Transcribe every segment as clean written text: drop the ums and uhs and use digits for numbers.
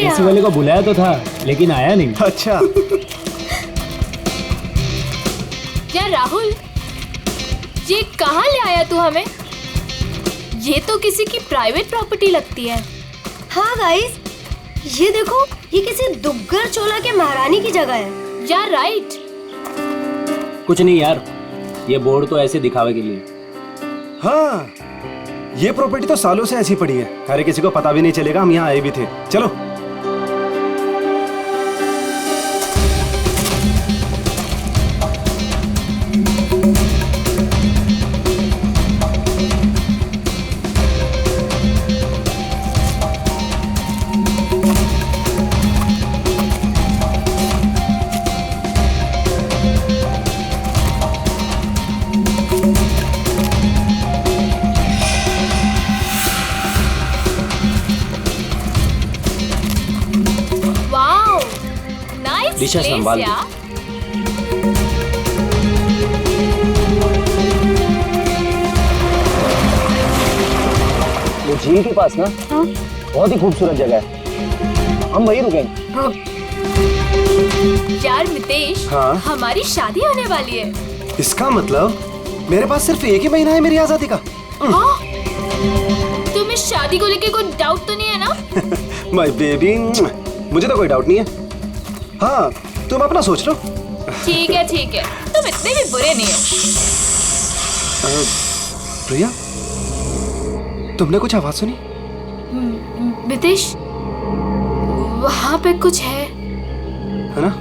Agency वाले को बुलाया तो था लेकिन आया नहीं। अच्छा। यार राहुल, ये कहाँ ले आया तू हमें? ये तो किसी की प्राइवेट प्रॉपर्टी लगती है। हाँ गाइस, ये देखो, ये किसी दुग्गर चोला के महारानी की जगह है। यार राइट। कुछ नहीं यार, ये बोर्ड तो ऐसे दिखावे के लिए। हाँ, ये प्रॉपर्टी तो सालों से ऐसी पड़ी है, अरे किसी को पता भी नहीं चलेगा हम यहाँ आए भी थे। चलो। दिशा संभाल दो। वो झील के पास ना बहुत ही खूबसूरत जगह है, हम वहीं रुकेंगे। यार मितेश, हाँ? हमारी शादी होने वाली है। इसका मतलब मेरे पास सिर्फ एक ही महीना है मेरी आजादी का। हाँ? तुम्हें शादी को लेके कोई डाउट तो नहीं है ना? माय बेबी, मुझे तो कोई डाउट नहीं है। हाँ, तुम अपना सोच लो। ठीक है, तुम इतने भी बुरे नहीं हो। प्रिया, तुमने कुछ आवाज सुनी? मितेश, वहाँ पे कुछ है ना?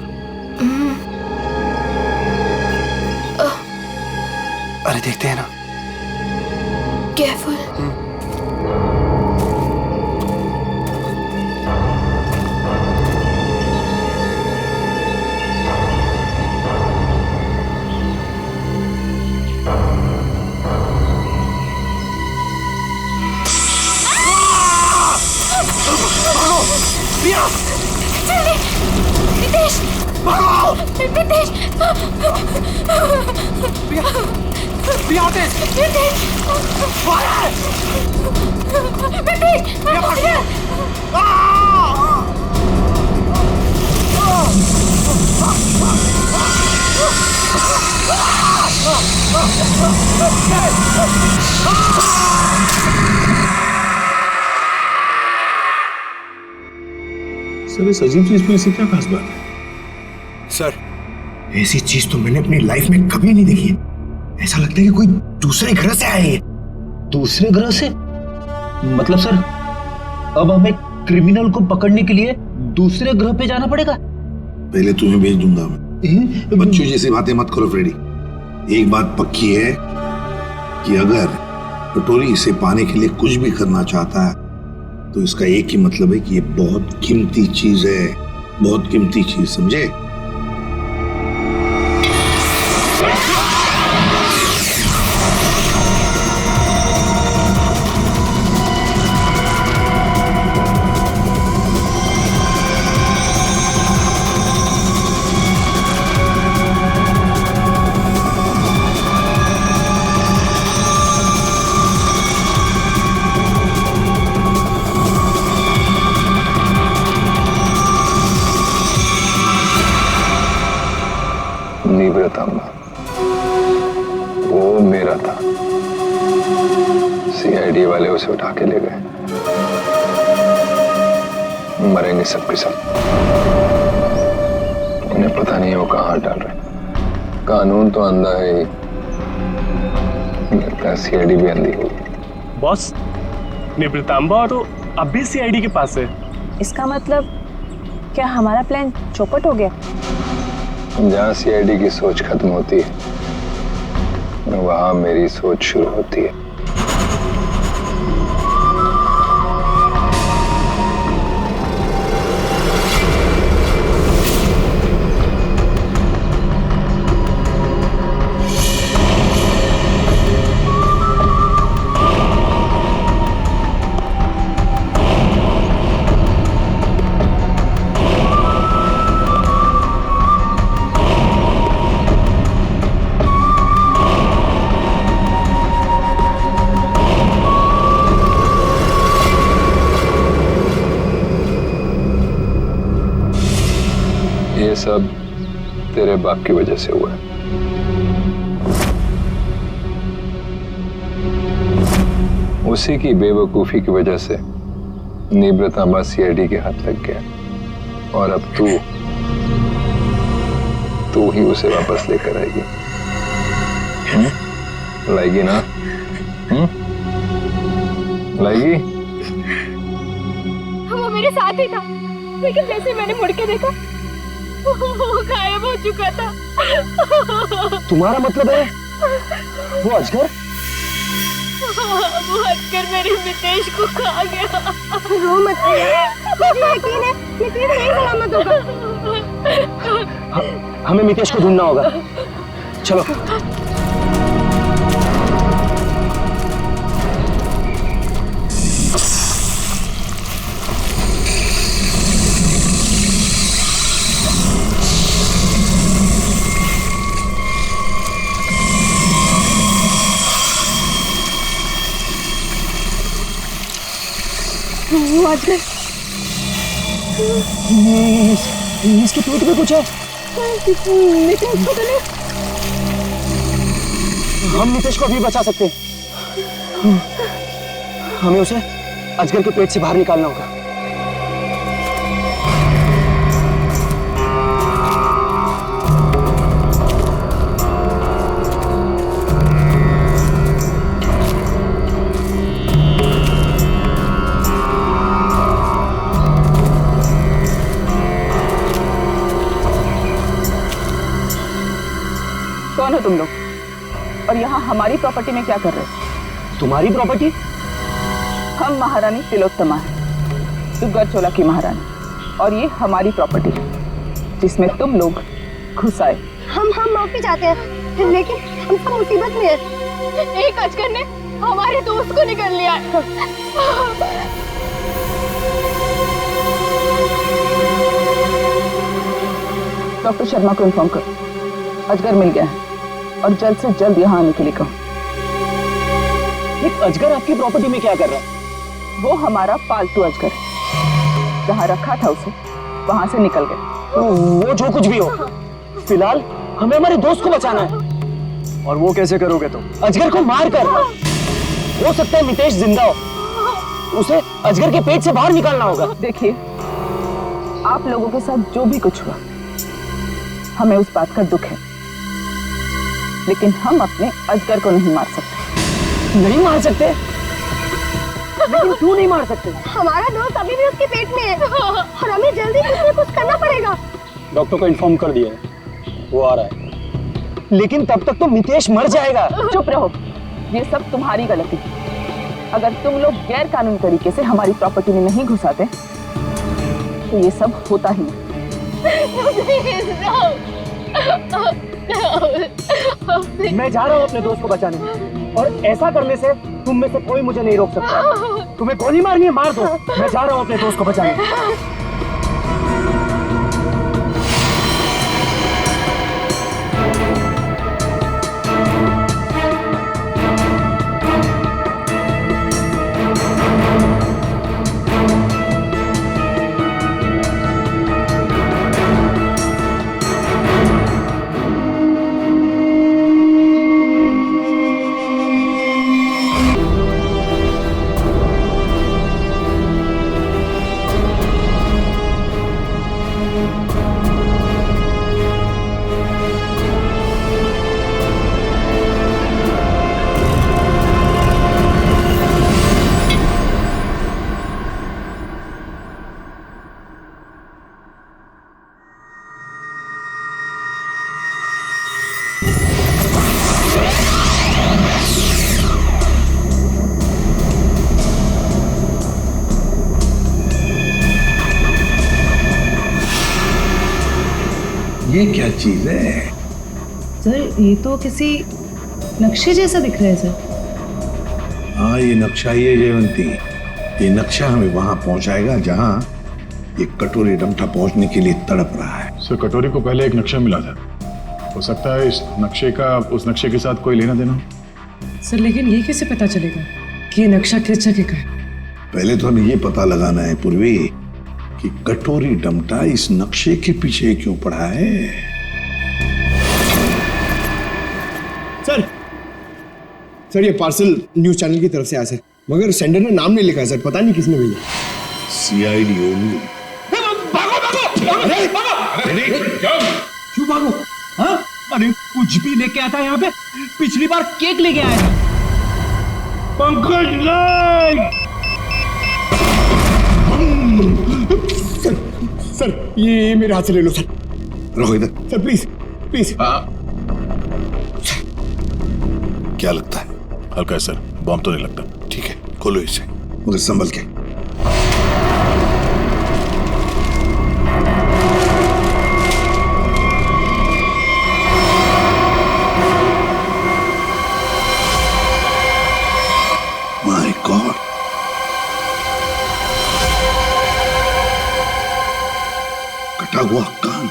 अरे देखते हैं ना। केयरफुल। मितेश, मितेश, सर, इस अजीब चीज में ऐसी क्या खास बात है? सर, ऐसी चीज तो मैंने अपनी लाइफ में कभी नहीं देखी है। ऐसा लगता है कि कोई दूसरे ग्रह से आए हैं। दूसरे ग्रह से? मतलब सर, अब हमें क्रिमिनल को पकड़ने के लिए दूसरे ग्रह पे जाना पड़ेगा? पहले तुम्हें भेज दूंगा मैं। बच्चों जैसी बातें मत करो फ्रेडी। एक बात पक्की है कि अगर पटोरी इसे पाने के लिए कुछ भी करना चाहता है तो इसका एक ही मतलब है कि ये बहुत कीमती चीज है, बहुत कीमती चीज, समझे? वो मेरा था। सीआईडी वाले उसे उठा के ले गए। मरेंगे सब के सब। उन्हें पता नहीं है वो कहाँ डाल रहे। कानून तो अंधा है ही, लगता है सीआईडी भी अंधी होगी। बॉस, निवृतांबा तो अब भी सीआईडी के पास है। इसका मतलब क्या हमारा प्लान चौपट हो गया? जहाँ सीआईडी की सोच खत्म होती है वहां मेरी सोच शुरू होती है। सब तेरे बाप की वजह से हुआ है। उसी की बेवकूफी की वजह से निवृतांबा सीआईडी के हाथ लग गया और अब तू ही उसे वापस लेकर आएगी। लाएगी ना? लाएगी? वो मेरे साथ ही था, लेकिन जैसे मैंने मुड़ के देखा वो गायब हो चुका था। तुम्हारा मतलब है वो अजगर? वो हटकर मेरे मितेश को खा गया। रो मत भैया, मुझे यकीन है मितेश सही सलामत होगा। हमें मितेश को ढूंढना होगा, चलो। वो अजगर इसके पेट में कुछ है। मितेश को तो नहीं। हम मितेश को अभी बचा सकते हैं। हमें उसे अजगर के पेट से बाहर निकालना होगा। कौन हो तुम लोग और यहाँ हमारी प्रॉपर्टी में क्या कर रहे हो? तुम्हारी प्रॉपर्टी? हम महारानी तिलोत्तमा है, दुग्गल चोला की महारानी, और ये हमारी प्रॉपर्टी है जिसमें तुम लोग घुस आए। हम माफी चाहते हैं, लेकिन हम सब मुसीबत में हैं। एक अजगर ने हमारे दोस्त को निकल लिया। डॉक्टर शर्मा को इन्फॉर्म करो, अजगर मिल गया है और जल्द से जल्द यहाँ आने के लिए कहो। एक अजगर आपकी प्रॉपर्टी में क्या कर रहा है? वो हमारा पालतू अजगर है, जहाँ रखा था उसे वहां से निकल गया। वो जो कुछ भी हो, फिलहाल हमें हमारे दोस्त को बचाना है। और वो कैसे करोगे तुम? अजगर को मार कर। हो सकता है मितेश जिंदा हो, उसे अजगर के पेट से बाहर निकालना होगा। देखिए, आप लोगों के साथ जो भी कुछ हुआ हमें उस बात का दुख है, लेकिन हम अपने अजगर को नहीं मार सकते। नहीं मार सकते? लेकिन क्यों नहीं मार सकते? हमारा दोस्त अभी भी उसके पेट में है और हमें जल्दी उससे कुछ करना पड़ेगा। डॉक्टर को इन्फॉर्म कर दिया है, वो आ रहा है। लेकिन तब तक तो मितेश मर जाएगा। चुप रहो, ये सब तुम्हारी गलती है। अगर तुम लोग गैर कानूनी तरीके से हमारी प्रॉपर्टी में नहीं घुसाते तो ये सब होता ही नहीं। मैं जा रहा हूँ अपने दोस्त को बचाने, और ऐसा करने से तुम में से कोई मुझे नहीं रोक सकता। तुम्हें गोली मारनी है, मार दो। मैं जा रहा हूँ अपने दोस्त को बचाने। ये क्या चीज है? सर, ये तो किसी नक्शे जैसा दिख रहा है सर। हाँ, ये नक्शा ही है जयवंती। ये नक्शा हमें वहां पहुंचाएगा जहां ये कटोरी डमठा पहुंचने के लिए तड़प रहा है। सर, कटोरी को पहले एक नक्शा मिला था, हो सकता है इस नक्शे का उस नक्शे के साथ कोई लेना देना हो। सर, लेकिन ये कैसे पता चलेगा कि ये नक्शा किस जगह का है? पहले तो हमें ये पता लगाना है पूर्वी कि कटोरी डमटा इस नक्शे के पीछे क्यों पड़ा है। सर ये पार्सल न्यूज चैनल की तरफ से आया सर, मगर सेंडर ने नाम नहीं लिखा है सर, पता नहीं किसने भेजा। CID only. क्यों भागो? हाँ? अरे कुछ भी लेके आता है यहाँ पे। पिछली बार केक लेके आया था। पंकज नहीं। सर ये मेरे हाथ से ले लो सर। रहो इधर। Sir please please. क्या लगता है? हल्का है सर, बॉम्ब तो नहीं लगता। ठीक है, खोलो इसे, मगर संभल के। माय गॉड, कटा हुआ कान।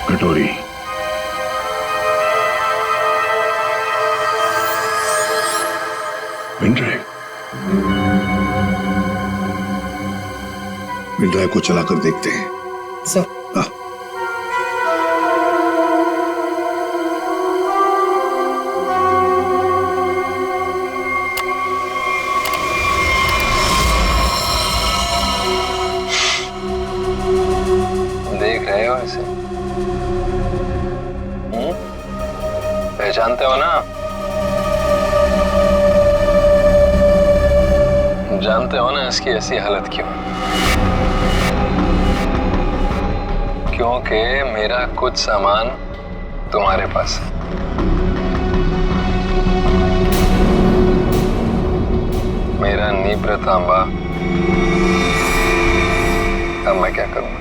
कटोरी, पेनड्राइव को चलाकर देखते हैं। सर देख रहे हो इसे? पहचानते हो ना? जानते हो ना इसकी ऐसी हालत क्यों? क्योंकि मेरा कुछ सामान तुम्हारे पास है। मेरा नीब्र तांबा। अब मैं क्या करूं?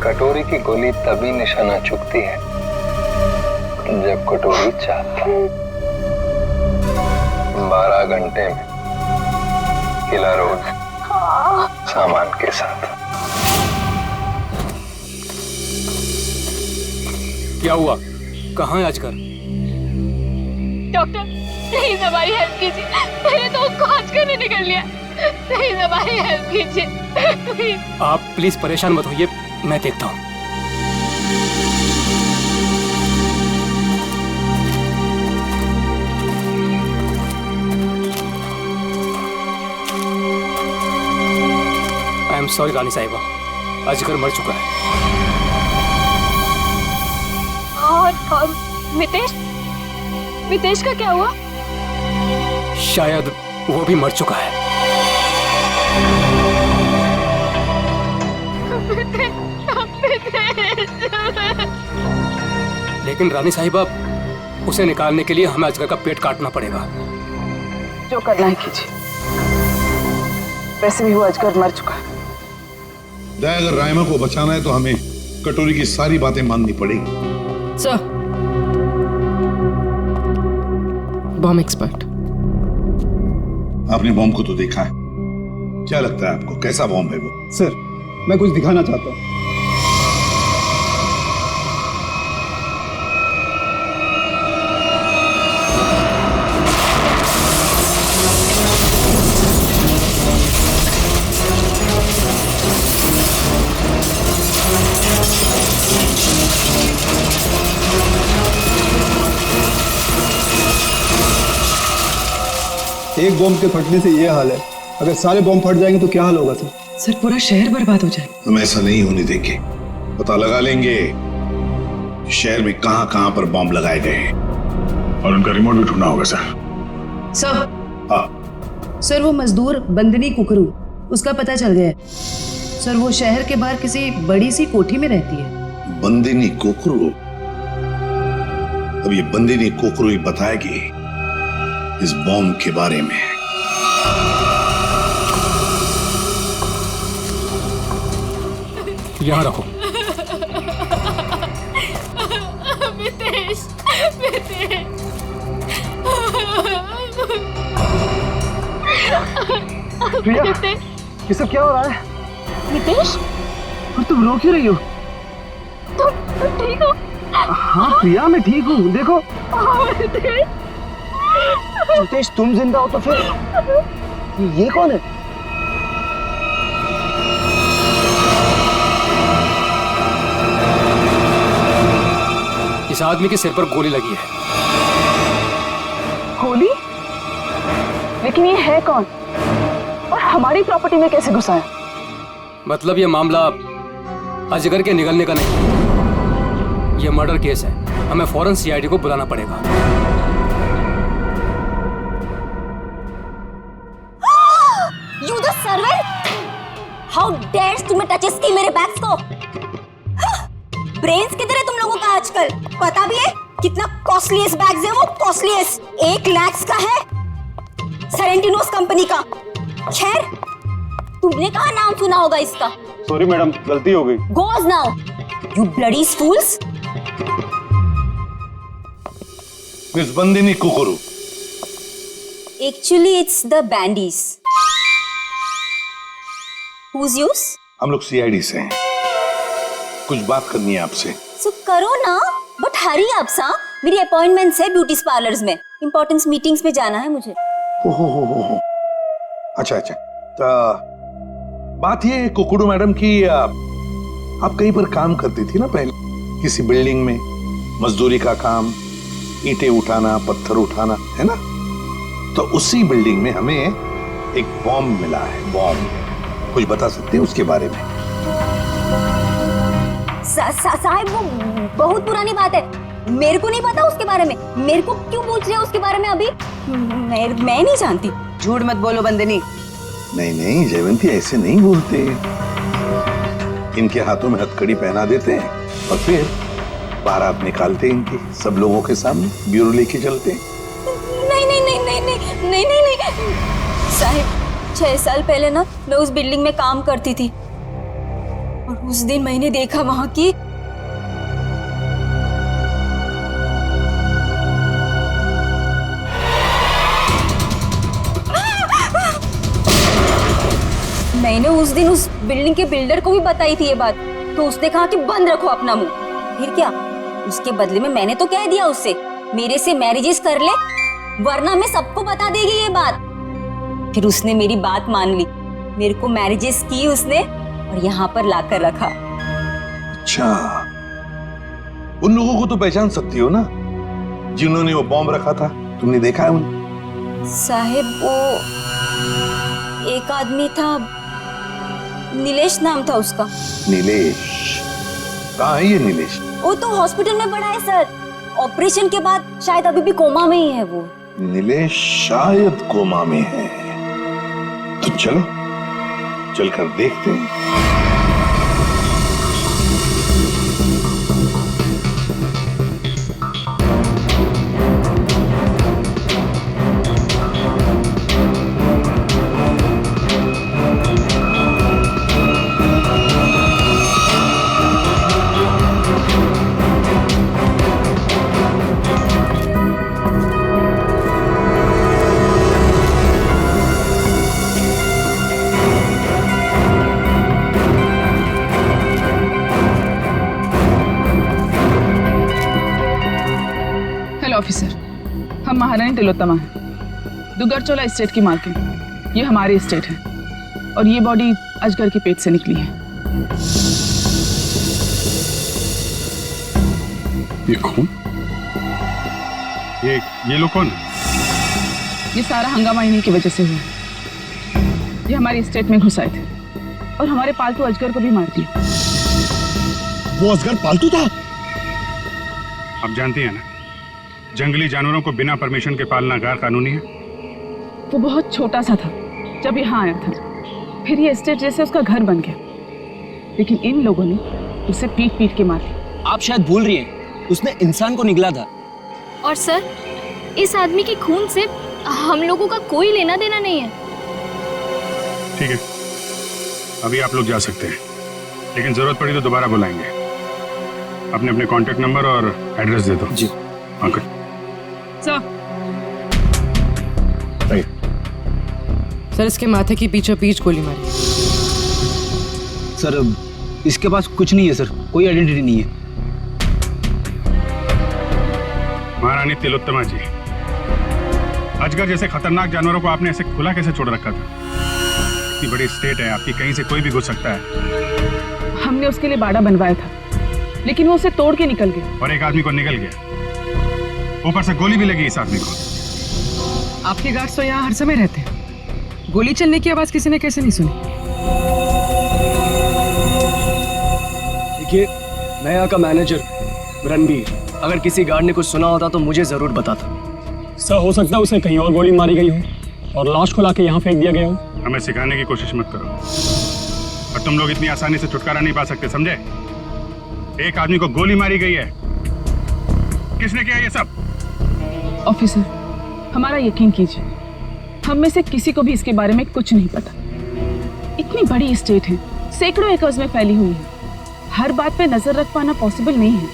कटोरी की गोली तभी निशाना चुकती है जब कटोरी चाहती है। 12 घंटे में किला रोड सामान के साथ। क्या हुआ? कहाँ है आजकल? डॉक्टर प्लीज हमारी हेल्प कीजिए, मैंने तो उसको आज करने निकल लिया। प्लीज हमारी हेल्प कीजिए प्लीज। आप प्लीज परेशान मत होइए, मैं देखता हूँ। आई एम सॉरी रानी साहिबा, अजगर मर चुका है। और मितेश, मितेश का क्या हुआ? शायद वो भी मर चुका है। लेकिन रानी साहिबा, उसे निकालने के लिए हमें अजगर का पेट काटना पड़ेगा। जो करना है कीजिए, वैसे भी वो अजगर मर चुका है। अगर रायमा को बचाना है तो हमें कटोरी की सारी बातें माननी पड़ेगी। Sir, bomb expert. आपने बॉम्ब को तो देखा है, क्या लगता है आपको कैसा बॉम्ब है वो? सर मैं कुछ दिखाना चाहता हूँ। एक बॉम्ब के फटने से ये हाल है, अगर सारे बॉम्ब फट जाएंगे तो क्या हाल होगा सर? सर पूरा शहर बर्बाद हो जाएगा। हम ऐसा नहीं होने देंगे, पता लगा लेंगे शहर में कहां कहां पर बॉम्ब लगाए गए हैं। और उनका रिमोट भी ढूंढना होगा सर। सर, हाँ सर वो मजदूर बंदनी कुकरू, उसका पता चल गया है। सर वो शहर के बाहर किसी बड़ी सी कोठी में रहती है। बंदिनी कोकरू। अब ये बंदिनी कोकरू ही बताएगी इस बॉम्ब के बारे में। यहाँ रखो। मितेश, मितेश। प्रिया, ये सब क्या हो रहा है? मितेश, और तुम रो क्यों रही हो? तुम ठीक हो? हाँ प्रिया, मैं ठीक हूँ। देखो मितेश, तुम जिंदा हो तो फिर ये कौन है? इस आदमी के सिर पर गोली लगी है। गोली? लेकिन ये है कौन और हमारी प्रॉपर्टी में कैसे घुसा है? मतलब ये मामला अजगर के निगलने का नहीं, ये मर्डर केस है। हमें फौरन सीआईडी को बुलाना पड़ेगा। You the servant? How dares तुम्हें टचेस की मेरे बैग्स को? ब्रेन्स किधर है तुम लोगों का आजकल? पता भी है कितना कॉस्टलीस्ट बैग्स है वो? कॉस्टलीस्ट 1 लाख का है, सेरेंटिनोस कंपनी का। खैर, तुमने कहाँ नाम सुना होगा इसका? सॉरी मैडम, गलती हो गई। Goes now, you bloody fools! Miss Bandini कुकुरू। Actually, it's the bandies. Who's yours? हम लोग सीआईडी से हैं। कुछ बात करनी है आपसे। So करो ना, बट हरी आप सा। मेरी अपॉइंटमेंट्स है ब्यूटी पार्लर्स में, इंपॉर्टेंट मीटिंग्स में जाना है मुझे। हो। अच्छा। तो बात ये कुकुडू मैडम की, आप कहीं पर काम करती थी ना पहले, किसी बिल्डिंग में मजदूरी का काम, ईंटें उठाना, पत्थर उठाना, है ना? तो उसी बिल्डिंग में हमें एक बॉम्ब मिला है। बॉम्ब कुछ बता सकते हैं उसके बारे में? साहब वो बहुत पुरानी बात है, मेरे को नहीं पता उसके बारे में। मेरे को क्यों पूछ रहे हो उसके बारे में अभी? मैं नहीं जानती। झूठ मत बोलो बंदिनी। नहीं जयवंती, ऐसे नहीं बोलते। इनके हाथों में हथकड़ी पहना देते हैं और फिर बारात निकालते हैं इनकी, सब लोगों के सामने ब्यूरो लेके चलते हैं। नहीं साहब, 6 साल पहले ना मैं उस बिल्डिंग में काम करती थी और उस दिन मैंने देखा वहां की मैंने उस दिन उस बिल्डिंग के बिल्डर को भी बताई थी ये बात, तो उसने कहा कि बंद रखो अपना मुंह। फिर क्या, उसके बदले में मैंने तो कह दिया उससे मेरे से मैरिजेस कर ले, वरना मैं सबको बता देगी ये बात। फिर उसने मेरी बात मान ली, मेरे को मैरिजेस की उसने और यहाँ पर लाकर रखा। अच्छा, उन लोगों को तो पहचान सकती हो ना जिन्होंने वो बॉम्ब रखा था? तुमने देखा है उन्हें? साहिब वो एक आदमी था, नीलेश नाम था उसका। नीलेश? कहाँ है ये नीलेश? वो तो हॉस्पिटल में पड़ा है सर, ऑपरेशन के बाद शायद अभी भी कोमा में ही है वो। नीलेश शायद कोमा में है, तो चलो चलकर देखते हैं। ऑफिसर, हम महारानी तिलोत्तमा हैं, दुगरचोला एस्टेट की मालकिन। ये हमारी एस्टेट है और ये बॉडी अजगर के पेट से निकली है। ये कौन? ये लोग कौन है? ये सारा हंगामा इन्हीं की वजह से हुआ। ये हमारी एस्टेट में घुस आए थे और हमारे पालतू अजगर को भी मार दिया। वो अजगर पालतू था? आप जानती हैं ना, जंगली जानवरों को बिना परमिशन के पालना गैर कानूनी है। वो बहुत छोटा सा था जब यहाँ आया था, फिर ये एस्टेट जैसे उसका घर बन गया। लेकिन इन लोगों ने उसे पीट पीट के मार दिया। आप शायद भूल रही हैं, उसने इंसान को निगला था। और सर, इस आदमी के खून से हम लोगों का कोई लेना देना नहीं है। ठीक है, अभी आप लोग जा सकते हैं, लेकिन जरूरत पड़ी तो दोबारा बुलाएंगे। अपने अपने कांटेक्ट नंबर और एड्रेस दे दो। जी अंकल। सर, इसके माथे की बीचों बीच गोली मारी। सर इसके पास कुछ नहीं है सर, कोई आइडेंटिटी नहीं है। महारानी तिलोत्तमा जी, अजगर जैसे खतरनाक जानवरों को आपने ऐसे खुला कैसे छोड़ रखा था? इतनी बड़ी स्टेट है आपकी, कहीं से कोई भी घुस सकता है। हमने उसके लिए बाड़ा बनवाया था, लेकिन वो उसे तोड़ के निकल गया। और एक आदमी को निकल गया, ऊपर से गोली भी लगी इस आदमी को। आपके गार्ड्स तो यहाँ हर समय रहते हैं, गोली चलने की आवाज किसी ने कैसे नहीं सुनी? देखिए, मैं यहाँ का मैनेजर रणबीर, अगर किसी गार्ड ने कुछ सुना होता तो मुझे जरूर बताता। सर, हो सकता है उसे कहीं और गोली मारी गई हो और लाश को लाके यहाँ फेंक दिया गया हो। हमें सिखाने की कोशिश मत करो, और तुम लोग इतनी आसानी से छुटकारा नहीं पा सकते, समझे? एक आदमी को गोली मारी गई है। किसने किया ये सब? ऑफिसर, हमारा यकीन कीजिए, हम में से किसी को भी इसके बारे में कुछ नहीं पता। इतनी बड़ी स्टेट है, सैकड़ों एकर्स में फैली हुई है, हर बात पे नजर रख पाना पॉसिबल नहीं है।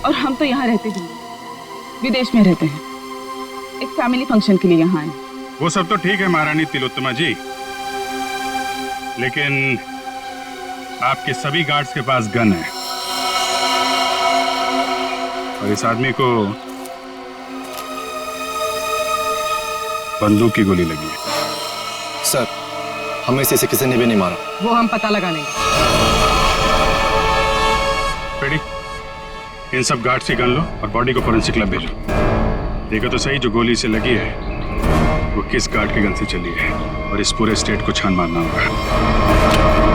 और हम तो यहाँ रहते भी नहीं, विदेश में रहते हैं, एक फैमिली फंक्शन के लिए यहाँ आए। वो सब तो ठीक है महारानी तिलोत्तमा जी, लेकिन आपके सभी गार्ड्स के पास गन है, और इस आदमी को बंदूक की गोली लगी है। सर, हमें से किसी ने भी नहीं मारा। वो हम पता लगा लेंगे। पेडी, इन सब गार्ड्स की गन लो और बॉडी को फोरेंसिक लैब भेजो। देखो तो सही, जो गोली से लगी है वो किस गार्ड की गन से चली है, और इस पूरे स्टेट को छान मारना होगा।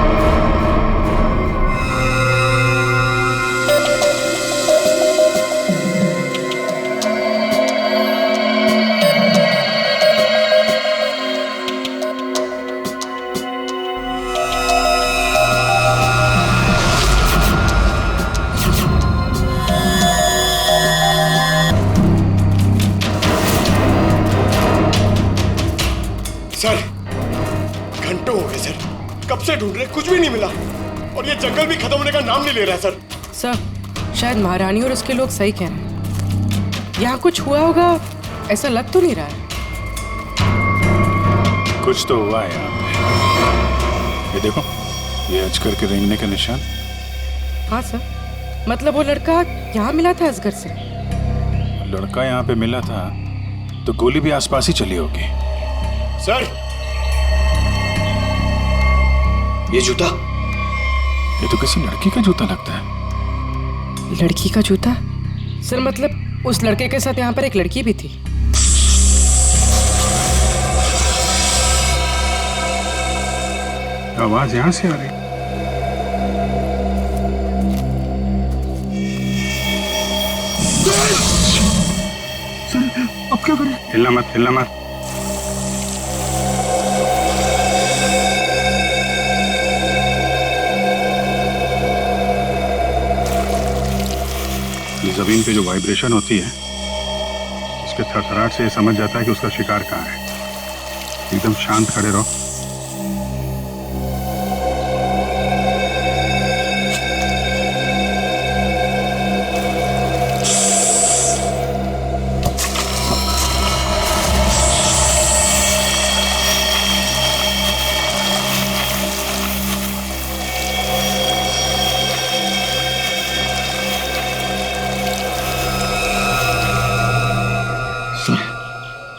सर, घंटों हो गए सर, कब से ढूंढ रहे, कुछ भी नहीं मिला, और ये जंगल भी खत्म होने का नाम नहीं ले रहा सर। सर, शायद महारानी और उसके लोग सही कह रहे हैं, यहाँ कुछ हुआ होगा, ऐसा लग तो नहीं रहा है। कुछ तो हुआ है यहाँ पे। ये देखो, ये अजगर के रेंगने का निशान। हाँ सर, मतलब वो लड़का यहाँ मिला था असगर से। लड़का यहाँ पे मिला था तो गोली भी आसपास ही चली होगी। सर, ये जूता, ये तो किसी लड़की का जूता लगता है। लड़की का जूता? सर, मतलब उस लड़के के साथ यहाँ पर एक लड़की भी थी। आवाज यहाँ से आ रही। सर, अब क्या करें? हिलना मत, हिलना मत। जमीन पे जो वाइब्रेशन होती है, उसके थरथराहट से ये समझ जाता है कि उसका शिकार कहाँ है। एकदम शांत खड़े रहो।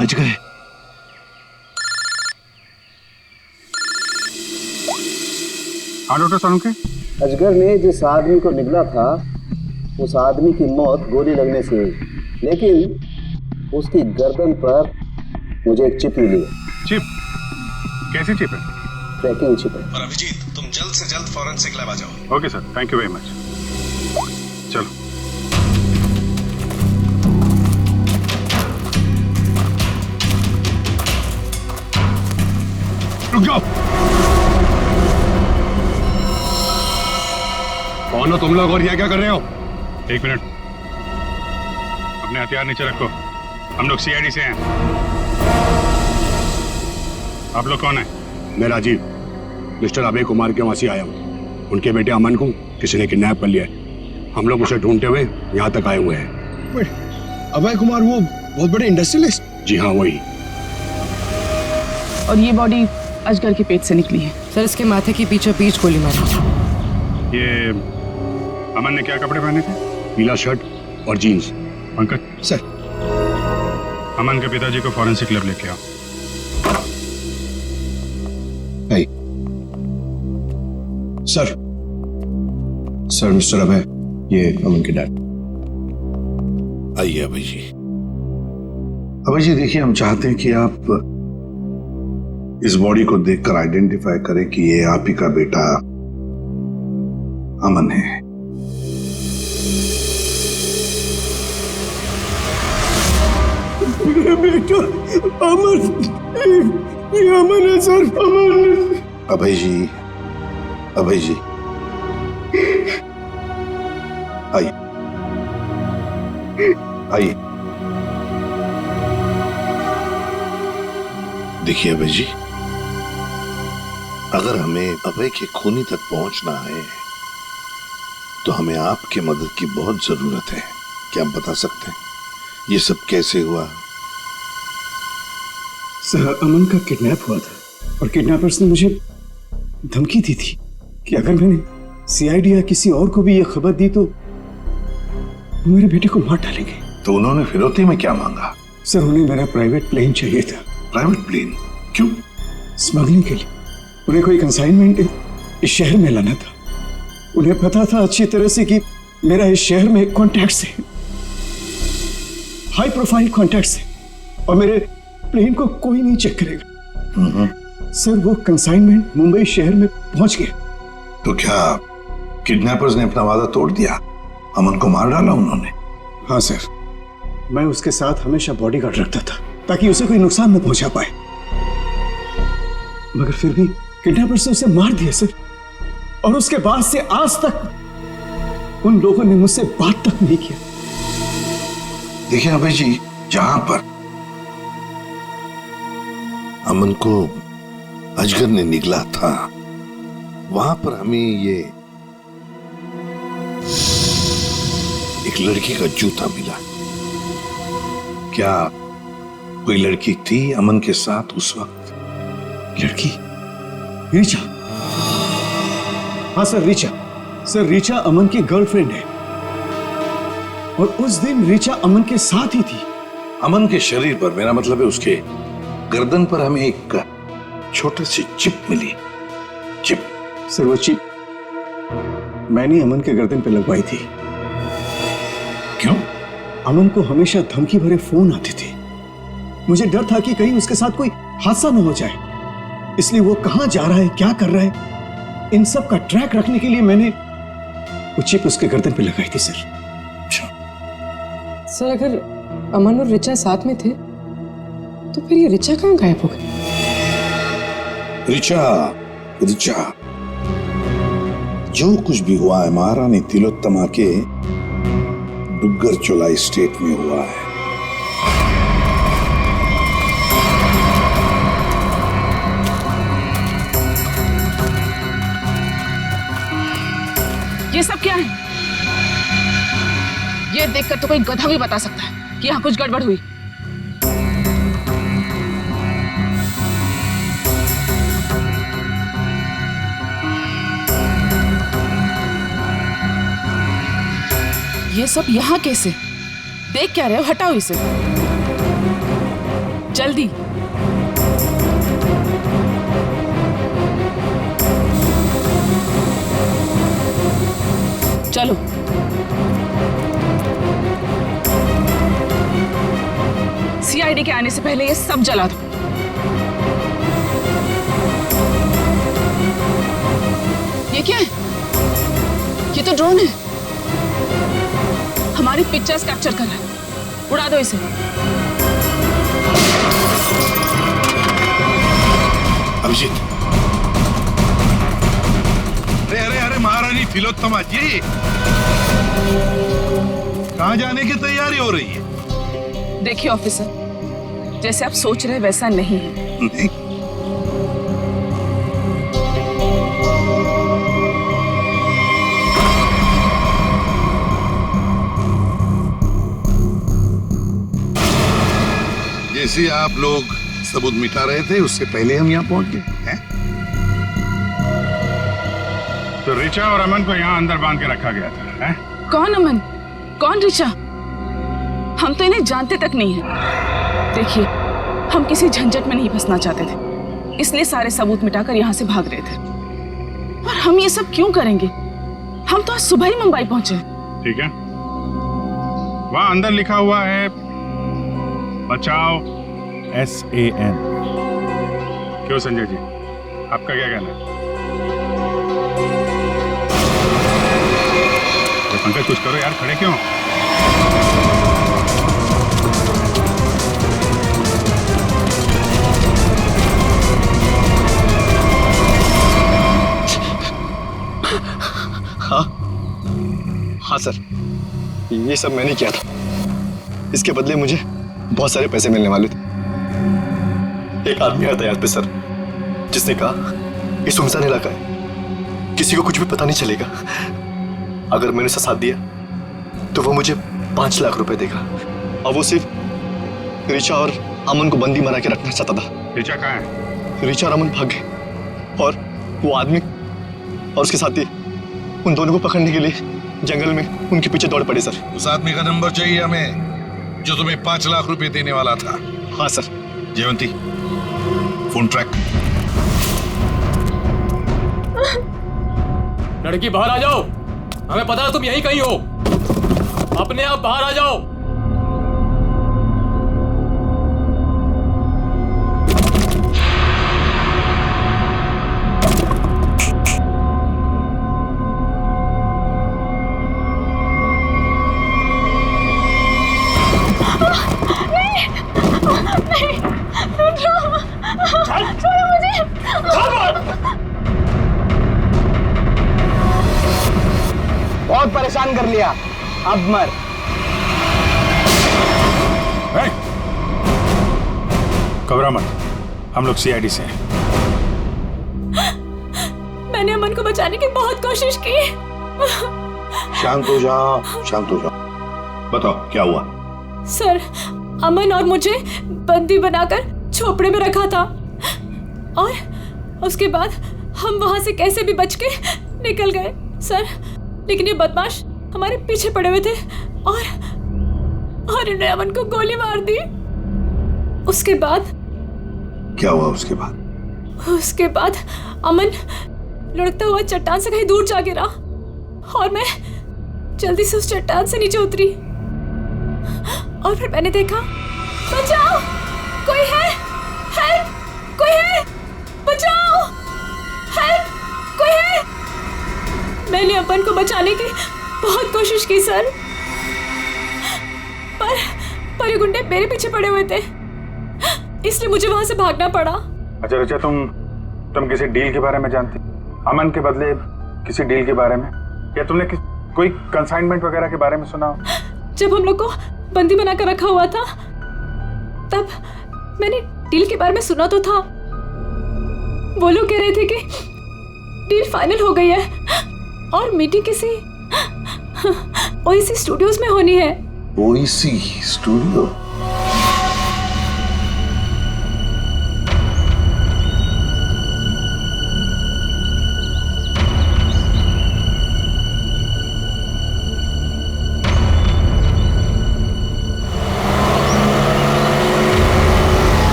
बच गए। हाँ डॉक्टर सालुंके, अजगर ने जिस आदमी को निगला था, उस आदमी की मौत गोली लगने से हुई, लेकिन उसकी गर्दन पर मुझे एक चिप मिली है। चिप? कैसी चिप है? ट्रैकिंग चिप है। और अभिजीत, तुम जल्द से जल्द फॉरेंसिक लैब आ जाओ। Okay sir, thank you very much. चलो। रुक जाओ। कौन हो तुम लोग और यहाँ क्या कर रहे हो? एक मिनट, अपने हथियार नीचे रखो। हम लोग सीआईडी से हैं। आप लोग कौन है? मैं राजीव, मिस्टर अभय कुमार के वहां से आया हूँ। उनके बेटे अमन को किसी ने किडनैप कर लिया है। हम लोग उसे ढूंढते हुए यहाँ तक आए हुए हैं। अभय कुमार वो बहुत बड़े इंडस्ट्रियलिस्ट? जी हाँ, वही। और ये बॉडी अजगर के पेट से निकली है। सर इसके माथे की बीचों बीच गोली मारी। ये अमन ने क्या कपड़े पहने थे? पीला शर्ट और जीन्स। पंकज सर, अमन के पिताजी को फॉरेंसिक लैब लेके आओ। सर मिस्टर अभय, ये अमन के डैड। आइए अभय जी। अभय जी देखिए, हम चाहते हैं कि आप इस बॉडी को देखकर आइडेंटिफाई करें कि ये आप ही का बेटा अमन है। मेरा बेटा अमन, ये अमन है सर, अमन। अभय जी, अभय जी आइए, आइए। देखिए अभय जी, अगर हमें अभय के खूनी तक पहुंचना है तो हमें आपकी मदद की बहुत जरूरत है। क्या आप बता सकते हैं ये सब कैसे हुआ? सर, अमन का किडनैप हुआ था और किडनैपर्स ने मुझे धमकी दी थी कि अगर मैंने सीआईडी या किसी और को भी ये खबर दी तो वो मेरे बेटे को मार डालेंगे। तो उन्होंने फिरौती में क्या मांगा? सर, उन्हें मेरा प्राइवेट प्लेन चाहिए था। Private plane? क्यों? स्मगलिंग के लिए। उन्हें कोई कंसाइनमेंट इस शहर में लाना था। उन्हें पता था अच्छी तरह से कि मेरा इस शहर में कॉन्टैक्ट्स है, हाई प्रोफाइल कॉन्टैक्ट्स है, और मेरे प्लेन को कोई नहीं चेक करेगा। सर, वो कंसाइनमेंट मुंबई शहर में पहुंच गए। तो क्या किडनैपर्स ने अपना वादा तोड़ दिया? अमन को मार डाला उन्होंने? हाँ सर, मैं उसके साथ हमेशा बॉडीगार्ड रखता था ताकि उसे कोई नुकसान न पहुंचा पाए, मगर फिर भी किडनैपर्स ने उसे मार दिया सर। और उसके बाद से आज तक उन लोगों ने मुझसे बात तक नहीं किया। देखिए अभय जी, जहां पर अमन को अजगर ने निगला था वहां पर हमें ये एक लड़की का जूता मिला। क्या कोई लड़की थी अमन के साथ उस वक्त? लड़की? रीचा? हाँ सर, रीचा। सर, रीचा अमन की गर्लफ्रेंड है और उस दिन रीचा अमन के साथ ही थी। अमन के शरीर पर, मेरा मतलब है उसके गर्दन पर, हमें एक छोटी सी चिप मिली। चिप? सर, वो चिप मैंने अमन के गर्दन पे लगवाई थी। क्यों? अमन को हमेशा धमकी भरे फोन आते थे। मुझे डर था कि कहीं उसके साथ कोई हादसा न हो जाए, इसलिए वो कहां जा रहा है, क्या कर रहा है, इन सब का ट्रैक रखने के लिए मैंने वो चिप उसके गर्दन पे लगाई थी सर। सर, अगर अमन और रिचा साथ में थे तो फिर ये रिचा कहाँ गायब हो गई? रिचा, रिचा, जो कुछ भी हुआ है महारानी तिलोत्तमा के डुग्गर चोलाई स्टेट में हुआ है। ये सब क्या है? ये देखकर तो कोई गधा भी बता सकता है कि यहाँ कुछ गड़बड़ हुई। ये सब यहाँ कैसे? देख क्या रहे हो? हटाओ इसे जल्दी। चलो। सीआईडी के आने से पहले ये सब जला दो। ये क्या है? ये तो ड्रोन है, हमारी पिक्चर्स कैप्चर कर रहा है। उड़ा दो इसे। अभिजीत, अरे अरे अरे महारानी तिलोत्तमा जी, कहाँ जाने की तैयारी हो रही है? देखिए ऑफिसर, जैसे आप सोच रहे वैसा नहीं है। नहीं? जैसे आप लोग सबूत मिटा रहे थे, उससे पहले हम यहाँ पहुंच गए हैं। तो रिचा और अमन को यहाँ अंदर बांध के रखा गया था, हैं? कौन अमन, कौन रिचा? हम तो इन्हें जानते तक नहीं है। देखिए, हम किसी झंझट में नहीं फंसना चाहते थे, इसलिए सारे सबूत मिटाकर यहाँ से भाग रहे थे। और हम ये सब क्यों करेंगे? हम तो आज सुबह ही मुंबई पहुंचे। ठीक है, वहाँ अंदर लिखा हुआ है बचाओ SAN। क्यों संजय जी, आपका क्या कहना है? तो पंकज कुछ करो यार, खड़े क्यों? हाँ सर, ये सब मैंने किया था। इसके बदले मुझे बहुत सारे पैसे मिलने वाले थे। एक आदमी आया था यहाँ पे सर, जिसने कहा ये सुनसान इलाका है, किसी को कुछ भी पता नहीं चलेगा। अगर मैंने उसका साथ दिया तो वो मुझे 5 लाख रुपए देगा। और वो सिर्फ रिचा और अमन को बंदी बना के रखना चाहता था। रिचा कहाँ है? रिचा और अमन भाग गए और वो आदमी और उसके साथी उन दोनों को पकड़ने के लिए जंगल में उनके पीछे दौड़ पड़े सर। उस आदमी का नंबर चाहिए हमें, जो तुम्हें 5 लाख रुपए देने वाला था। हाँ सर। Jaywanti, phone track. लड़की बाहर आ जाओ, हमें पता है तुम यहीं कहीं हो। अपने आप बाहर आ जाओ। बहुत परेशान कर लिया, अब मर। घबरा मत, हम लोग CID से हैं। मैंने अमन को बचाने की बहुत कोशिश की। शांत हो जाओ, शांत हो जाओ। बताओ क्या हुआ? सर, अमन और मुझे बंदी बनाकर झोपड़े में रखा था और उसके बाद हम वहां से कैसे भी बच के निकल गए सर। लेकिन ये बदमाश हमारे पीछे पड़े हुए थे और इन्होंने अमन को गोली मार दी। उसके बाद क्या हुआ? उसके बाद अमन लुढ़कता हुआ चट्टान से कहीं दूर जा गिरा और मैं जल्दी से उस चट्टान से नीचे उतरी और फिर मैंने देखा, बचाओ, कोई है, हेल्प, कोई है, बचाओ, हेल्प, कोई है। मैंने अमन को बचाने की बहुत कोशिश की सर, पर ये गुंडे मेरे पीछे पड़े हुए थे, इसलिए मुझे वहां से भागना पड़ा। अच्छा रिचा, तुम किसी डील के बारे में जानती? अमन के बदले किसी डील के बारे में? या तुमने कोई कंसाइनमेंट वगैरह के बारे में सुना? जब हम लोग को बंदी बनाकर रखा हुआ था तब मैंने डील के बारे में सुना तो था। वो लोग कह रहे थे कि डील फाइनल हो गई है और मीटिंग किसी OEC स्टूडियोज में होनी है। OEC studio?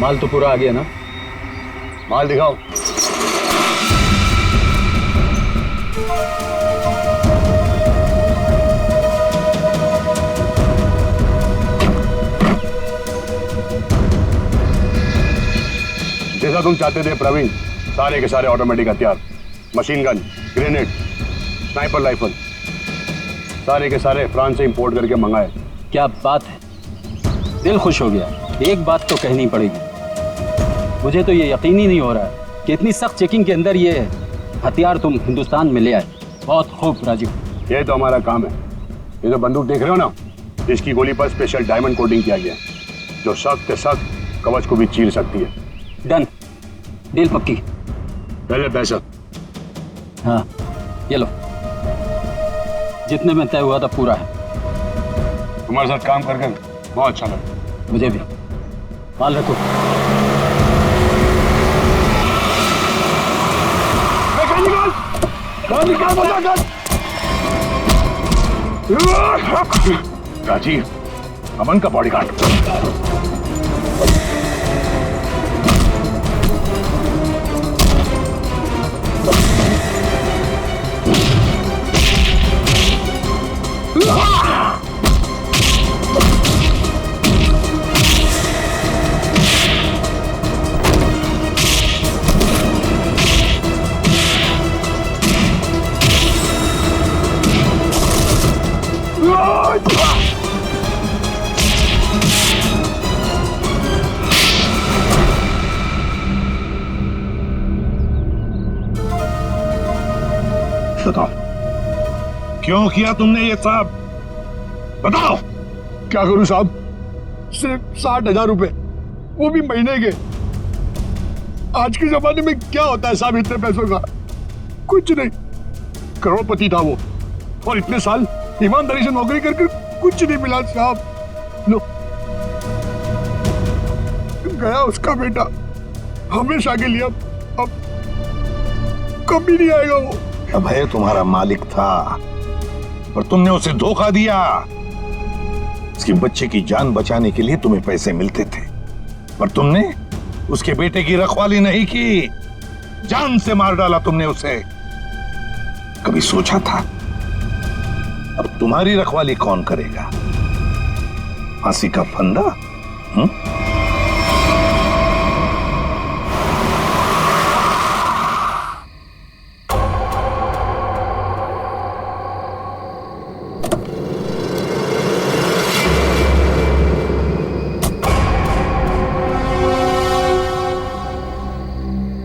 माल तो पूरा आ गया ना? माल दिखाओ। जैसा तुम चाहते थे प्रवीण, सारे के सारे ऑटोमेटिक हथियार, machine gun, grenade, sniper rifle, सारे के सारे फ्रांस से इंपोर्ट करके मंगाए। क्या बात है, दिल खुश हो गया। एक बात तो कहनी पड़ेगी, मुझे तो ये यकीन ही नहीं हो रहा है कि इतनी सख्त चेकिंग के अंदर ये हथियार तुम हिंदुस्तान में ले आए। बहुत खूब राजीव। ये तो हमारा काम है। ये जो बंदूक देख रहे हो ना, इसकी गोली पर स्पेशल डायमंड कोटिंग किया गया है, जो सख्त सख्त कवच को भी चीर सकती है। डन, डील पक्की। पहले पैसा। हाँ ये लो, जितने में तय हुआ था पूरा है। तुम्हारे साथ काम करके बहुत अच्छा लगा। मुझे भी। माल रखो। राजीव, अमन का बॉडीगार्ड। बताओ, क्यों किया तुमने ये सब? बताओ। क्या करूं साहब, सिर्फ 60,000 रुपए, वो भी महीने के। आज के जमाने में क्या होता है साहब इतने पैसों का? कुछ नहीं। करोड़पति था वो, और इतने साल ईमानदारी से नौकरी करके कुछ नहीं मिला साहब। लो, गया उसका बेटा, हमेशा के लिए। अब कभी नहीं आएगा वो। अभय तुम्हारा मालिक था, पर तुमने उसे धोखा दिया। उसके बच्चे की जान बचाने के लिए तुम्हें पैसे मिलते थे, पर तुमने उसके बेटे की रखवाली नहीं की, जान से मार डाला तुमने उसे। कभी सोचा था अब तुम्हारी रखवाली कौन करेगा? फांसी का फंदा?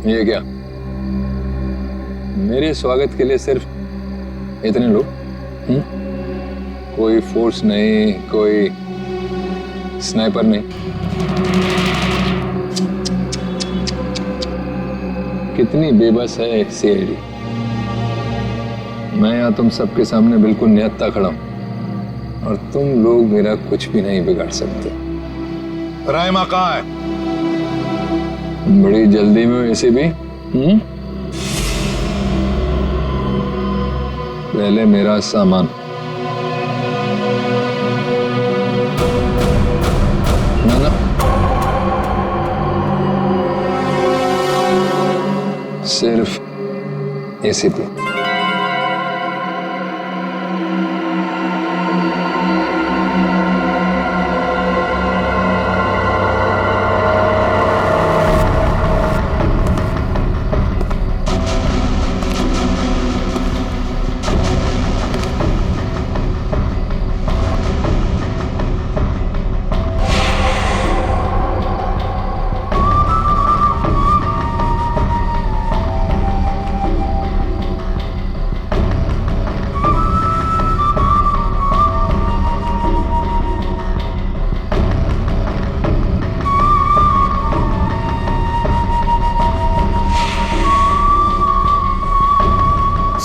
ये क्या, मेरे स्वागत के लिए सिर्फ इतने लोग? कोई फोर्स नहीं, कोई स्नाइपर नहीं। कितनी बेबस है सीआईडी। मैं यहाँ तुम सबके सामने बिल्कुल निहत्था खड़ा हूं, और तुम लोग मेरा कुछ भी नहीं बिगाड़ सकते। रायमा कहाँ है? बड़ी जल्दी में वैसे भी। पहले मेरा सामान। ना सिर्फ एसीपी।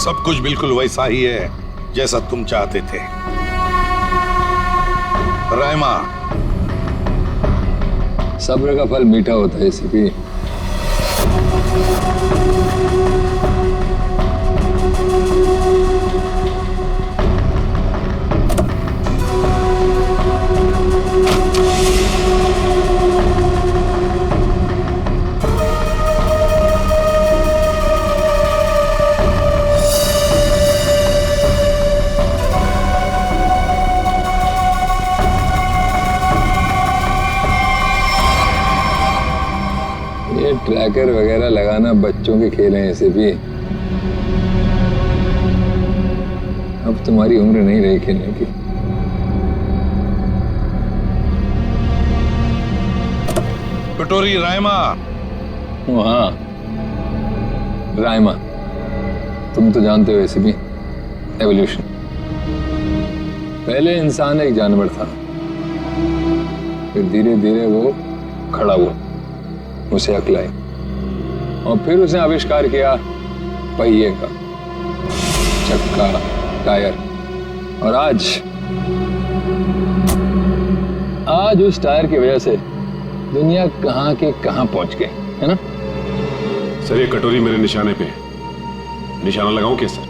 सब कुछ बिल्कुल वैसा ही है जैसा तुम चाहते थे। रायमा, सब्र का फल मीठा होता है एसीपी। ट्रैकर वगैरह लगाना बच्चों के खेल हैं। ऐसे भी अब तुम्हारी उम्र नहीं रही खेलने की। कटोरी रायमा। हाँ रायमा, तुम तो जानते हो ऐसे भी एवोल्यूशन। पहले इंसान एक जानवर था, फिर धीरे धीरे वो खड़ा हुआ, उसे अक्ल आई, और फिर उसने आविष्कार किया पहिए का, चक्का, टायर, और आज उस टायर की वजह से दुनिया कहां के कहां पहुंच गई है ना। सर ये कटोरी मेरे निशाने पे है, निशाना लगाऊं क्या सर?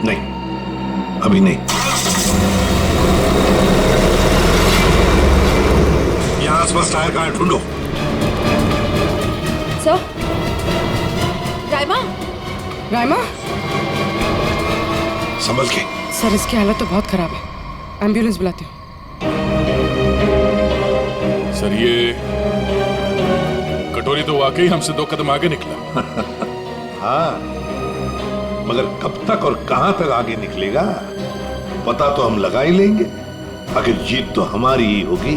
नहीं, अभी नहीं। यहां आसपास टायर कहां है, ढूंढो। सर, रायमा, रायमा, संभल के। सर इसकी हालत तो बहुत खराब है, एम्बुलेंस बुलाती हूँ। सर ये कटोरी तो वाकई हमसे 2 कदम आगे निकला। हाँ, मगर कब तक और कहां तक आगे निकलेगा पता तो हम लगा ही लेंगे। आखिर जीत तो हमारी ही होगी।